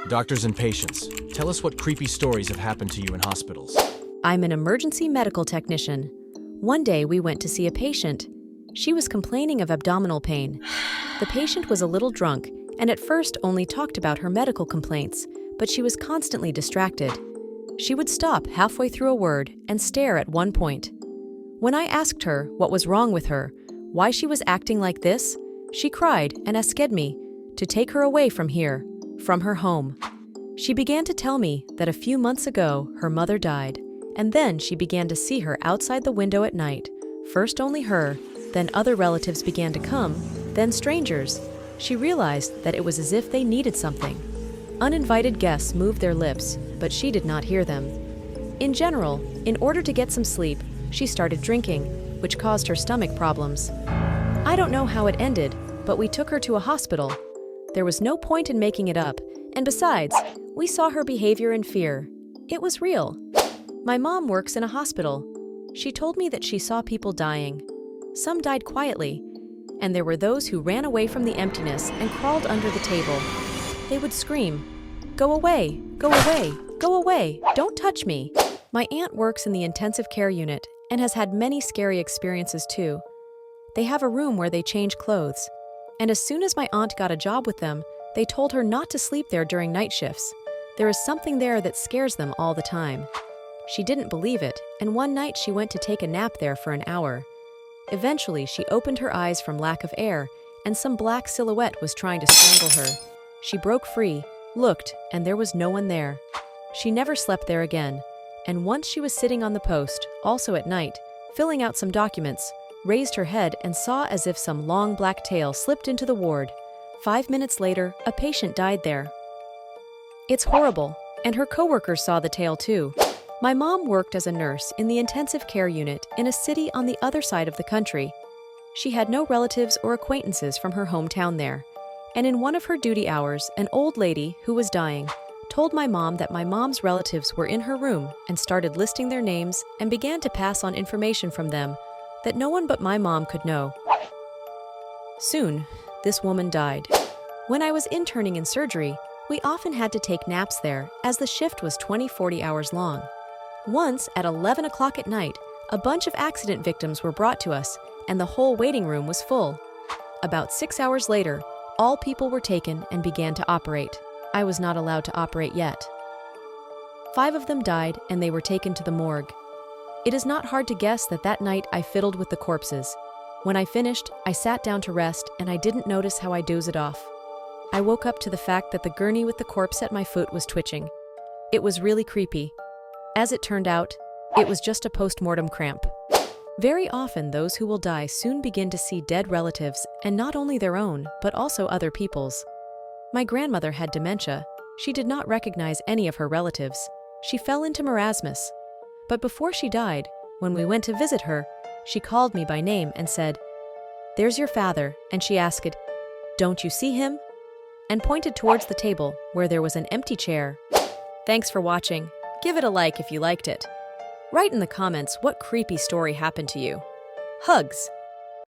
Doctors and patients, tell us what creepy stories have happened to you in hospitals. I'm an emergency medical technician. One day we went to see a patient. She was complaining of abdominal pain. The patient was a little drunk and at first only talked about her medical complaints, but she was constantly distracted. She would stop halfway through a word and stare at one point. When I asked her what was wrong with her, why she was acting like this, she cried and asked me to take her away from here, from her home. She began to tell me that a few months ago her mother died, and then she began to see her outside the window at night. First only her, then other relatives began to come, then strangers. She realized that it was as if they needed something. Uninvited guests moved their lips, but she did not hear them. In general, in order to get some sleep, she started drinking, which caused her stomach problems. I don't know how it ended, but we took her to a hospital. There was no point in making it up, and besides, we saw her behavior in fear. It was real. My mom works in a hospital. She told me that she saw people dying. Some died quietly, and there were those who ran away from the emptiness and crawled under the table. They would scream, "Go away, go away, go away, don't touch me." My aunt works in the intensive care unit and has had many scary experiences too. They have a room where they change clothes. And as soon as my aunt got a job with them, they told her not to sleep there during night shifts. There is something there that scares them all the time. She didn't believe it, and one night she went to take a nap there for an hour. Eventually, she opened her eyes from lack of air, and some black silhouette was trying to strangle her. She broke free, looked, and there was no one there. She never slept there again, and once she was sitting on the post, also at night, filling out some documents, raised her head and saw as if some long black tail slipped into the ward. 5 minutes later, a patient died there. It's horrible, and her coworkers saw the tail too. My mom worked as a nurse in the intensive care unit in a city on the other side of the country. She had no relatives or acquaintances from her hometown there, and in one of her duty hours, an old lady who was dying told my mom that my mom's relatives were in her room and started listing their names and began to pass on information from them that no one but my mom could know. Soon, this woman died. When I was interning in surgery, we often had to take naps there as the shift was 20-40 hours long. Once, at 11 o'clock at night, a bunch of accident victims were brought to us, and the whole waiting room was full. About 6 hours later, all people were taken and began to operate. I was not allowed to operate yet. 5 of them died, and they were taken to the morgue. It is not hard to guess that that night I fiddled with the corpses. When I finished, I sat down to rest, and I didn't notice how I dozed off. I woke up to the fact that the gurney with the corpse at my foot was twitching. It was really creepy. As it turned out, it was just a post-mortem cramp. Very often, those who will die soon begin to see dead relatives, and not only their own, but also other people's. My grandmother had dementia. She did not recognize any of her relatives. She fell into marasmus. But before she died, when we went to visit her, she called me by name and said, "There's your father," and she asked, "Don't you see him?" and pointed towards the table where there was an empty chair. Thanks for watching. Give it a like if you liked it. Write in the comments what creepy story happened to you. Hugs!